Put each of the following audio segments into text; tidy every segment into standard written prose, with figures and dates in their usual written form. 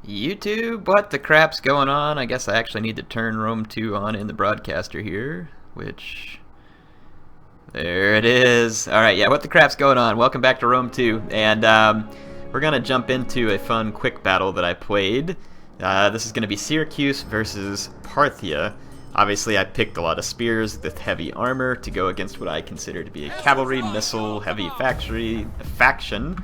YouTube, what the crap's going on? I guess I actually need to turn Rome 2 on in the broadcaster here, which... There it is. Alright, yeah, what the crap's going on? Welcome back to Rome 2, and we're going to jump into a fun quick battle that I played. This is going to be Syracuse versus Parthia. Obviously, I picked a lot of spears with heavy armor to go against what I consider to be a cavalry, missile, heavy faction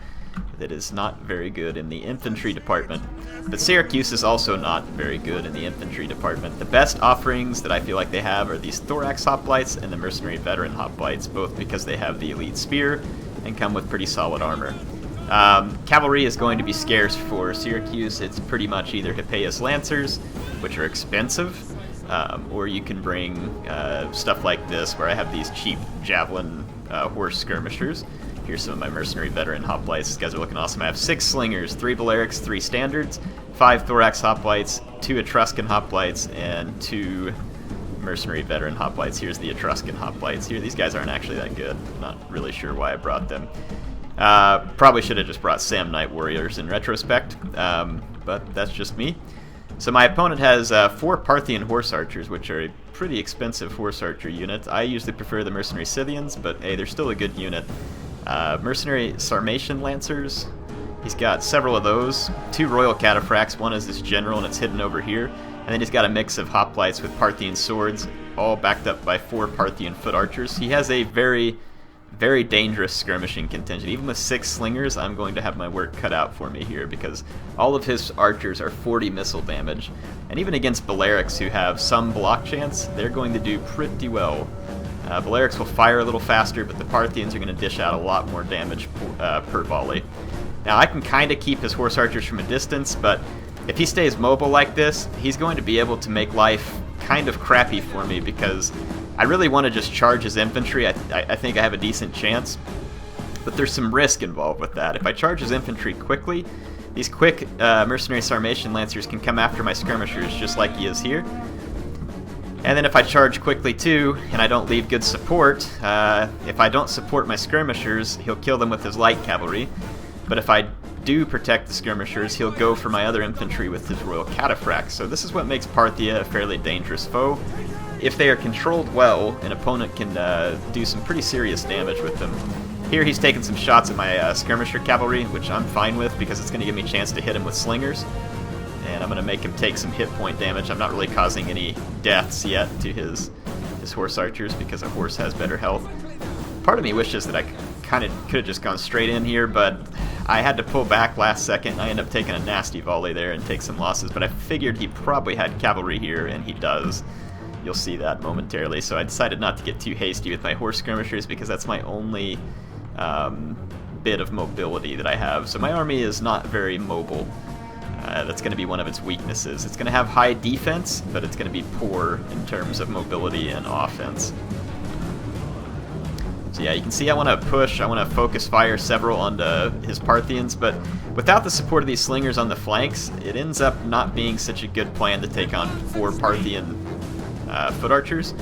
that is not very good in the infantry department. But Syracuse is also not very good in the infantry department. The best offerings that I feel like they have are these thorax hoplites and the mercenary veteran hoplites, both because they have the elite spear and come with pretty solid armor. Cavalry is going to be scarce for Syracuse. It's pretty much either Hippeus Lancers, which are expensive, or you can bring stuff like this, where I have these cheap javelin horse skirmishers. Here's some of my mercenary veteran hoplites. These guys are looking awesome. I have 6 slingers, 3 Balearics, 3 standards, 5 thorax hoplites, 2 Etruscan hoplites, and 2 mercenary veteran hoplites. Here's the Etruscan hoplites. Here, these guys aren't actually that good. Not really sure why I brought them. Probably should have just brought Samnite warriors in retrospect, but that's just me. So my opponent has 4 Parthian horse archers, which are a pretty expensive horse archer unit. I usually prefer the mercenary Scythians, but hey, they're still a good unit. Mercenary Sarmatian Lancers, he's got several of those. 2 Royal Cataphracts, one is this general and it's hidden over here. And then he's got a mix of hoplites with Parthian swords, all backed up by 4 Parthian foot archers. He has a very, very dangerous skirmishing contingent. Even with 6 slingers, I'm going to have my work cut out for me here, because all of his archers are 40 missile damage. And even against Balearics, who have some block chance, they're going to do pretty well. Balearics will fire a little faster, but the Parthians are going to dish out a lot more damage per volley. Now, I can kind of keep his horse archers from a distance, but if he stays mobile like this, he's going to be able to make life kind of crappy for me, because I really want to just charge his infantry. I think I have a decent chance, but there's some risk involved with that. If I charge his infantry quickly, these quick mercenary Sarmatian Lancers can come after my skirmishers just like he is here. And then if I charge quickly too, and I don't leave good support, if I don't support my skirmishers, he'll kill them with his light cavalry. But if I do protect the skirmishers, he'll go for my other infantry with his Royal Cataphracts. So this is what makes Parthia a fairly dangerous foe. If they are controlled well, an opponent can do some pretty serious damage with them. Here he's taking some shots at my skirmisher cavalry, which I'm fine with, because it's going to give me a chance to hit him with slingers. And I'm going to make him take some hit point damage. I'm not really causing any deaths yet to his horse archers, because a horse has better health. Part of me wishes that I kind of could have just gone straight in here, but I had to pull back last second. I ended up taking a nasty volley there and take some losses, but I figured he probably had cavalry here, and he does. You'll see that momentarily. So I decided not to get too hasty with my horse skirmishers, because that's my only bit of mobility that I have. So my army is not very mobile. That's going to be one of its weaknesses. It's going to have high defense, but it's going to be poor in terms of mobility and offense. So yeah, you can see I want to push, I want to focus fire several onto his Parthians, but without the support of these slingers on the flanks, it ends up not being such a good plan to take on 4 Parthian foot archers.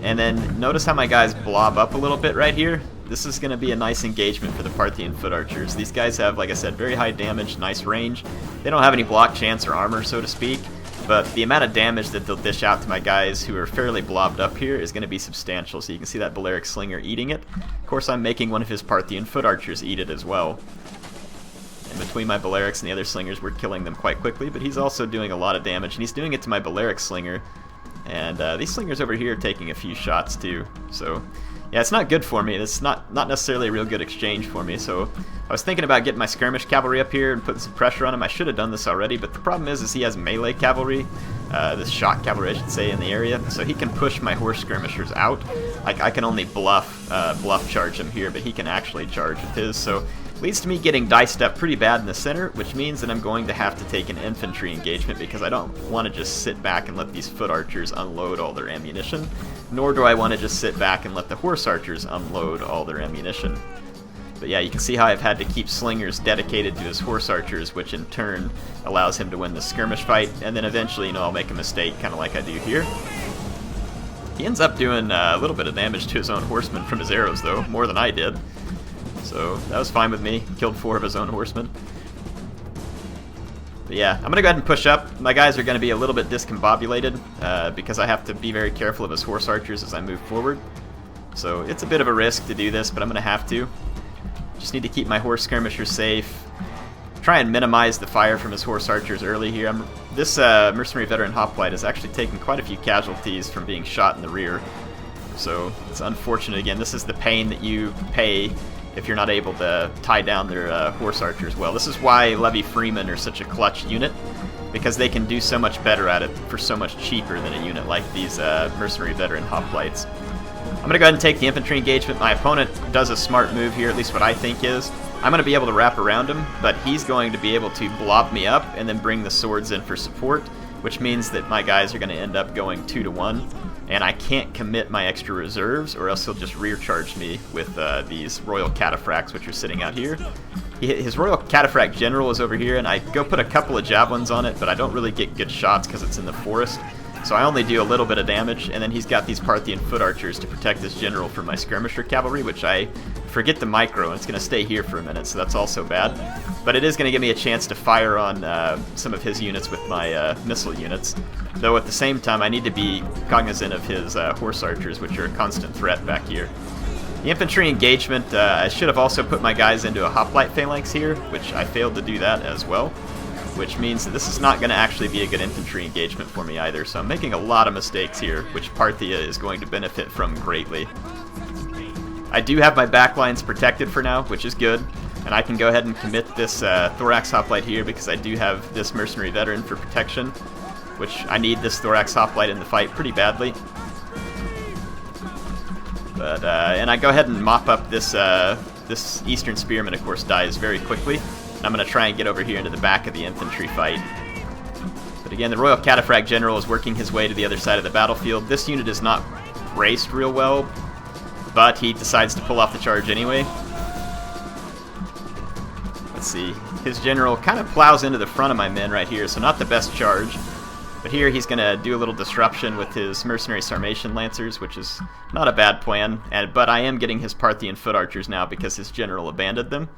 And then notice how my guys blob up a little bit right here. This is going to be a nice engagement for the Parthian foot archers. These guys have, like I said, very high damage, nice range. They don't have any block chance or armor, so to speak, but the amount of damage that they'll dish out to my guys who are fairly blobbed up here is going to be substantial. So you can see that Balearic slinger eating it. Of course, I'm making one of his Parthian foot archers eat it as well. And between my Balearics and the other slingers, we're killing them quite quickly, but he's also doing a lot of damage, and he's doing it to my Balearic slinger. And these slingers over here are taking a few shots too, so yeah, it's not good for me. It's not necessarily a real good exchange for me, so I was thinking about getting my skirmish cavalry up here and putting some pressure on him. I should have done this already, but the problem is he has melee cavalry, this shock cavalry I should say, in the area, so he can push my horse skirmishers out. I can only bluff charge him here, but he can actually charge with his, so leads to me getting diced up pretty bad in the center, which means that I'm going to have to take an infantry engagement, because I don't want to just sit back and let these foot archers unload all their ammunition, nor do I want to just sit back and let the horse archers unload all their ammunition. But yeah, you can see how I've had to keep slingers dedicated to his horse archers, which in turn allows him to win the skirmish fight, and then eventually, you know, I'll make a mistake, kind of like I do here. He ends up doing a little bit of damage to his own horsemen from his arrows, though, more than I did. So that was fine with me. Killed 4 of his own horsemen. But yeah, I'm going to go ahead and push up. My guys are going to be a little bit discombobulated because I have to be very careful of his horse archers as I move forward. So it's a bit of a risk to do this, but I'm going to have to. Just need to keep my horse skirmishers safe. Try and minimize the fire from his horse archers early here. This mercenary veteran hoplite has actually taken quite a few casualties from being shot in the rear. So it's unfortunate. Again, this is the pain that you pay if you're not able to tie down their horse archers well. This is why Levy Freemen are such a clutch unit, because they can do so much better at it for so much cheaper than a unit like these mercenary veteran hoplites. I'm going to go ahead and take the infantry engagement. My opponent does a smart move here, at least what I think is. I'm going to be able to wrap around him, but he's going to be able to blob me up and then bring the swords in for support, which means that my guys are going to end up going 2-to-1, and I can't commit my extra reserves, or else he'll just rear charge me with these Royal Cataphracts, which are sitting out here. His Royal Cataphract General is over here, and I go put a couple of javelins on it, but I don't really get good shots because it's in the forest. So I only do a little bit of damage, and then he's got these Parthian foot archers to protect this general from my skirmisher cavalry, which I forget the micro, and it's going to stay here for a minute, so that's also bad. But it is going to give me a chance to fire on some of his units with my missile units, though at the same time I need to be cognizant of his horse archers, which are a constant threat back here. The infantry engagement, I should have also put my guys into a hoplite phalanx here, which I failed to do that as well, which means that this is not going to actually be a good infantry engagement for me either, so I'm making a lot of mistakes here, which Parthia is going to benefit from greatly. I do have my backlines protected for now, which is good, and I can go ahead and commit this thorax hoplite here because I do have this mercenary veteran for protection, which I need this thorax hoplite in the fight pretty badly. But and I go ahead and mop up this this Eastern Spearman, of course, dies very quickly. And I'm going to try and get over here into the back of the infantry fight. But again, the Royal Cataphract General is working his way to the other side of the battlefield. This unit is not braced real well, but he decides to pull off the charge anyway. Let's see. His general kind of plows into the front of my men right here, so not the best charge. But here he's going to do a little disruption with his mercenary Sarmatian Lancers, which is not a bad plan. But I am getting his Parthian foot archers now because his general abandoned them.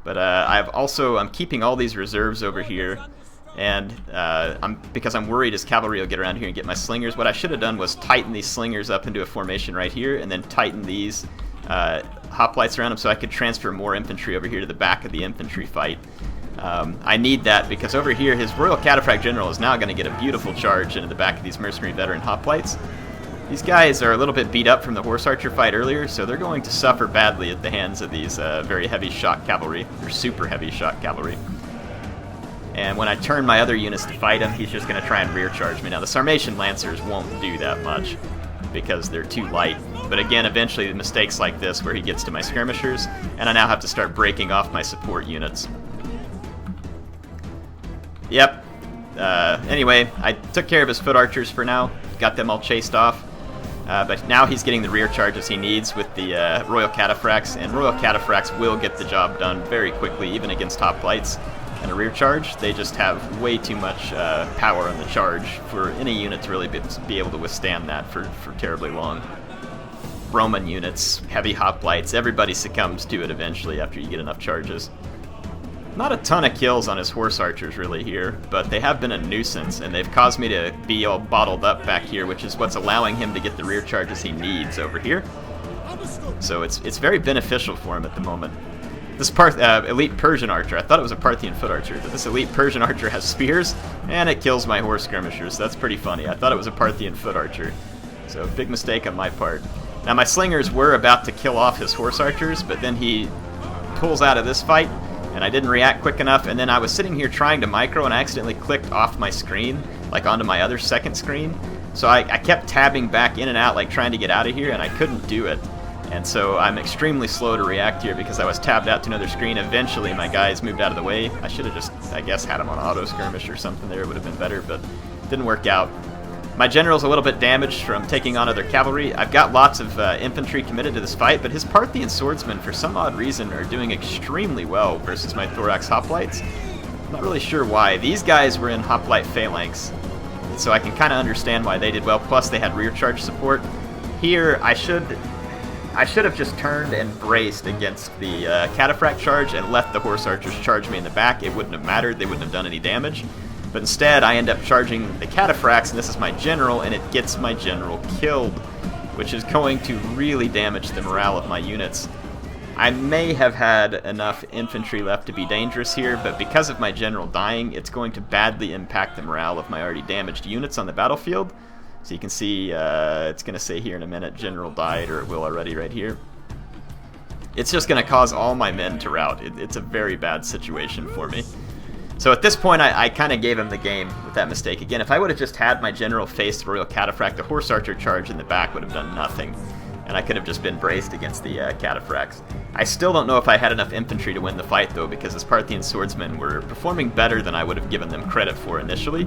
But I'm keeping all these reserves over here, and because I'm worried his cavalry will get around here and get my slingers. What I should have done was tighten these slingers up into a formation right here, and then tighten these hoplites around them so I could transfer more infantry over here to the back of the infantry fight. I need that because over here his Royal Cataphract General is now going to get a beautiful charge into the back of these mercenary veteran hoplites. These guys are a little bit beat up from the horse archer fight earlier, so they're going to suffer badly at the hands of these very heavy shot cavalry, or super heavy shot cavalry. And when I turn my other units to fight him, he's just going to try and rear charge me. Now the Sarmatian Lancers won't do that much because they're too light, but again, eventually mistakes like this where he gets to my skirmishers, and I now have to start breaking off my support units. Yep. Anyway, I took care of his foot archers for now, got them all chased off. But now he's getting the rear charges he needs with the Royal Cataphracts, and Royal Cataphracts will get the job done very quickly, even against hoplites. And a rear charge, they just have way too much power on the charge for any unit to really be able to withstand that for terribly long. Roman units, heavy hoplites, everybody succumbs to it eventually after you get enough charges. Not a ton of kills on his horse archers really here, but they have been a nuisance, and they've caused me to be all bottled up back here, which is what's allowing him to get the rear charges he needs over here. So it's very beneficial for him at the moment. This elite Persian archer, I thought it was a Parthian foot archer, but this elite Persian archer has spears, and it kills my horse skirmishers, so that's pretty funny. I thought it was a Parthian foot archer, so big mistake on my part. Now my slingers were about to kill off his horse archers, but then he pulls out of this fight, and I didn't react quick enough, and then I was sitting here trying to micro and I accidentally clicked off my screen, like onto my other second screen. So I kept tabbing back in and out, like trying to get out of here, and I couldn't do it. And so I'm extremely slow to react here because I was tabbed out to another screen. Eventually my guys moved out of the way. I should have just, I guess, had them on auto skirmish or something there. It would have been better, but it didn't work out. My general's a little bit damaged from taking on other cavalry. I've got lots of infantry committed to this fight, but his Parthian swordsmen, for some odd reason, are doing extremely well versus my thorax hoplites. I'm not really sure why. These guys were in hoplite phalanx, so I can kind of understand why they did well, plus they had rear charge support. Here, I should I should have just turned and braced against the cataphract charge and let the horse archers charge me in the back. It wouldn't have mattered. They wouldn't have done any damage. But instead, I end up charging the cataphracts, and this is my general, and it gets my general killed, which is going to really damage the morale of my units. I may have had enough infantry left to be dangerous here, but because of my general dying, it's going to badly impact the morale of my already damaged units on the battlefield. So you can see, it's going to say here in a minute, general died, or it will already right here. It's just going to cause all my men to rout. It's a very bad situation for me. So at this point, I kind of gave him the game with that mistake. Again, if I would have just had my general face the Royal Cataphract, the Horse Archer charge in the back would have done nothing. And I could have just been braced against the cataphracts. I still don't know if I had enough infantry to win the fight, though, because his Parthian swordsmen were performing better than I would have given them credit for initially,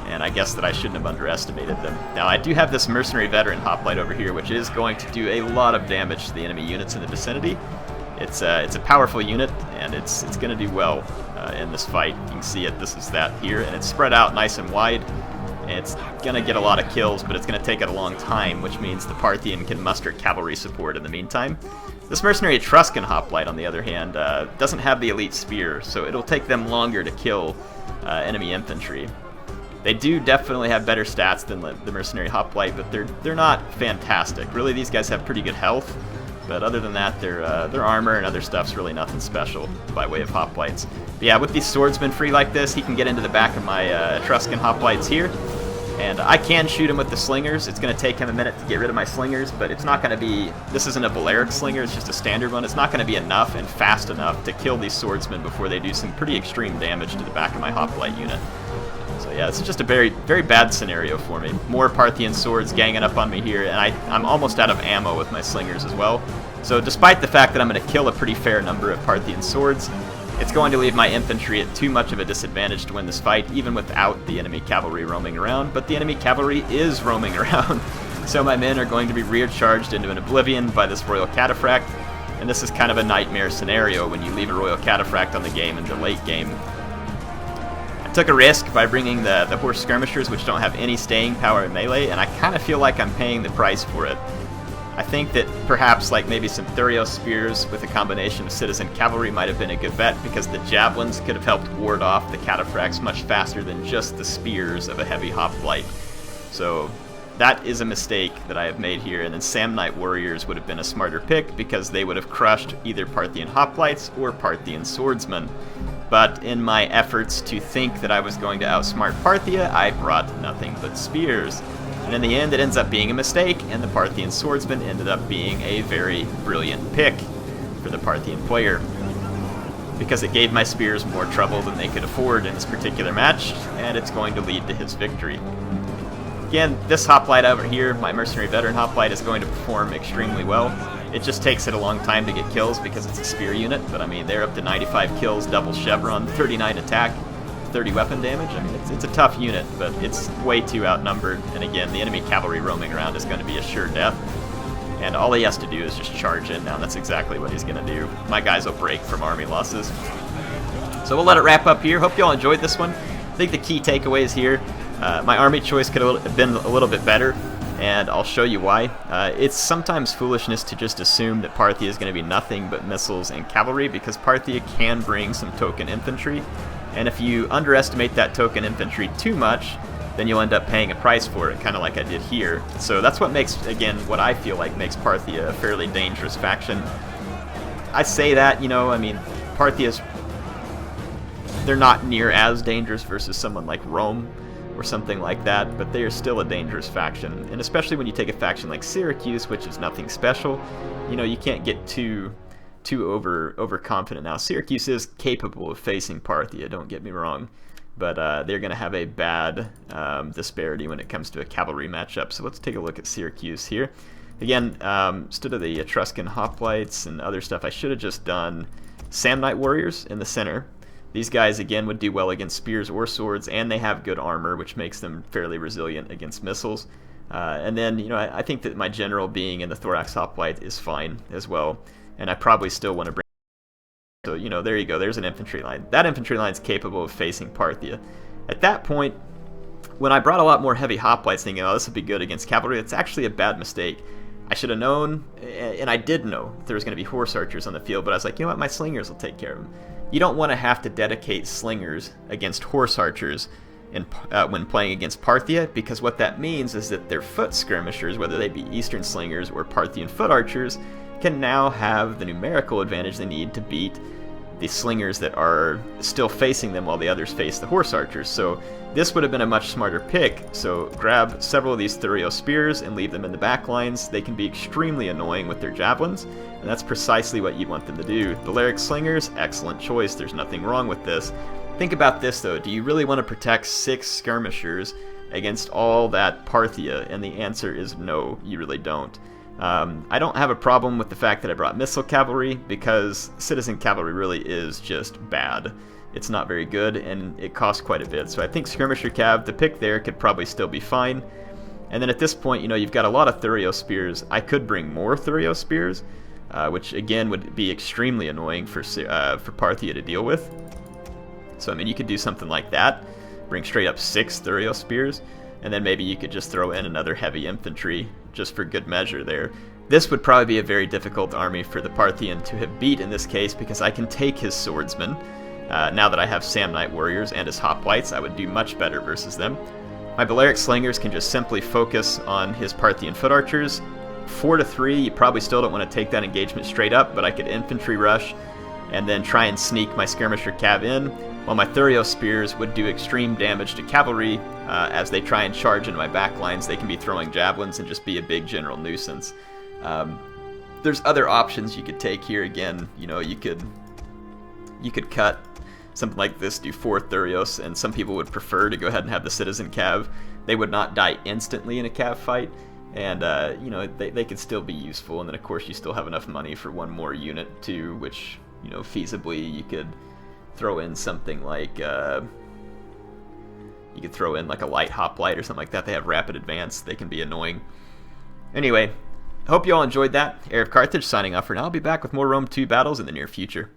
and I guess that I shouldn't have underestimated them. Now, I do have this mercenary veteran hoplite over here, which is going to do a lot of damage to the enemy units in the vicinity. It's a powerful unit, and it's going to do well in this fight. You can see it. This is that here, and it's spread out nice and wide. It's going to get a lot of kills, but it's going to take it a long time, which means the Parthian can muster cavalry support in the meantime. This mercenary Etruscan hoplite, on the other hand, doesn't have the elite spear, so it'll take them longer to kill enemy infantry. They do definitely have better stats than the mercenary hoplite, but they're not fantastic. Really, these guys have pretty good health, but other than that, their armor and other stuff's really nothing special by way of hoplites. But yeah, with these swordsmen free like this, he can get into the back of my Etruscan hoplites here. And I can shoot him with the slingers. It's going to take him a minute to get rid of my slingers, but it's not going to be... This isn't a Balearic slinger, it's just a standard one. It's not going to be enough and fast enough to kill these swordsmen before they do some pretty extreme damage to the back of my hoplite unit. So yeah, it's just a very, very bad scenario for me. More Parthian swords ganging up on me here, and I'm almost out of ammo with my slingers as well. So despite the fact that I'm going to kill a pretty fair number of Parthian swords, it's going to leave my infantry at too much of a disadvantage to win this fight, even without the enemy cavalry roaming around. But the enemy cavalry is roaming around, so my men are going to be rear charged into an oblivion by this Royal Cataphract, and this is kind of a nightmare scenario when you leave a Royal Cataphract on the game in the late game. I took a risk by bringing the horse skirmishers, which don't have any staying power in melee, and I kind of feel like I'm paying the price for it. I think that perhaps like maybe some Thurios spears with a combination of citizen cavalry might have been a good bet, because the javelins could have helped ward off the cataphracts much faster than just the spears of a heavy hoplite. So that is a mistake that I have made here, and then Samnite warriors would have been a smarter pick, because they would have crushed either Parthian hoplites or Parthian swordsmen. But in my efforts to think that I was going to outsmart Parthia, I brought nothing but spears. And in the end, it ends up being a mistake, and the Parthian swordsman ended up being a very brilliant pick for the Parthian player, because it gave my spears more trouble than they could afford in this particular match, and it's going to lead to his victory. Again, this hoplite over here, my mercenary veteran hoplite, is going to perform extremely well. It just takes it a long time to get kills because it's a spear unit, but I mean, they're up to 95 kills, double chevron, 39 attack, 30 weapon damage. I mean, it's a tough unit, but it's way too outnumbered, and again, the enemy cavalry roaming around is going to be a sure death, and all he has to do is just charge in now, and that's exactly what he's going to do. My guys will break from army losses. So we'll let it wrap up here. Hope you all enjoyed this one. I think the key takeaways here, my army choice could have been a little bit better, and I'll show you why. It's sometimes foolishness to just assume that Parthia is going to be nothing but missiles and cavalry, because Parthia can bring some token infantry, and if you underestimate that token infantry too much, then you'll end up paying a price for it, kind of like I did here. So that's what makes, again, what I feel like makes Parthia a fairly dangerous faction. I say that, you know, I mean, Parthia's, they're not near as dangerous versus someone like Rome or something like that, but they are still a dangerous faction. And especially when you take a faction like Syracuse, which is nothing special, you know, you can't get too overconfident. Now, Syracuse is capable of facing Parthia, don't get me wrong, but they're going to have a bad disparity when it comes to a cavalry matchup. So let's take a look at Syracuse here. Again, instead of the Etruscan hoplites and other stuff, I should have just done Samnite warriors in the center. These guys, again, would do well against spears or swords, and they have good armor, which makes them fairly resilient against missiles. And then, you know, I think that my general being in the Thorax hoplite is fine as well, and I probably still want to bring... So, you know, there you go, there's an infantry line. That infantry line is capable of facing Parthia. At that point, when I brought a lot more heavy hoplites thinking, oh, this would be good against cavalry, it's actually a bad mistake. I should have known, and I did know there was going to be horse archers on the field, but I was like, you know what, my slingers will take care of them. You don't want to have to dedicate slingers against horse archers when playing against Parthia, because what that means is that their foot skirmishers, whether they be Eastern slingers or Parthian foot archers, can now have the numerical advantage they need to beat the slingers that are still facing them while the others face the horse archers. So this would have been a much smarter pick. So grab several of these Thurio spears and leave them in the back lines. They can be extremely annoying with their javelins, and that's precisely what you want them to do. The Lyric slingers, excellent choice. There's nothing wrong with this. Think about this though. Do you really want to protect 6 skirmishers against all that Parthia? And the answer is no, you really don't. I don't have a problem with the fact that I brought missile cavalry, because citizen cavalry really is just bad. It's not very good, and it costs quite a bit. So I think skirmisher cav, the pick there, could probably still be fine. And then at this point, you know, you've got a lot of Thurio spears. I could bring more Thurio spears, which again would be extremely annoying for Parthia to deal with. So I mean, you could do something like that, bring straight up 6 Thurio spears, and then maybe you could just throw in another heavy infantry just for good measure there. This would probably be a very difficult army for the Parthian to have beat in this case, because I can take his swordsmen. Now that I have Samnite warriors and his hoplites, I would do much better versus them. My Balearic slingers can just simply focus on his Parthian foot archers. 4 to 3, you probably still don't want to take that engagement straight up, but I could infantry rush and then try and sneak my skirmisher cav in, while my Thurio spears would do extreme damage to cavalry. As they try and charge into my back lines, they can be throwing javelins and just be a big general nuisance. There's other options you could take here. Again, you know, you could cut something like this, do 4 Thurios, and some people would prefer to go ahead and have the citizen cav. They would not die instantly in a cav fight, and you know, they could still be useful. And then of course you still have enough money for one more unit too, which, you know, feasibly you could throw in something like you could throw in like a light hoplite or something like that. They have rapid advance. They can be annoying. Anyway, hope you all enjoyed that. HeirofCarthage signing off for now. I'll be back with more Rome 2 battles in the near future.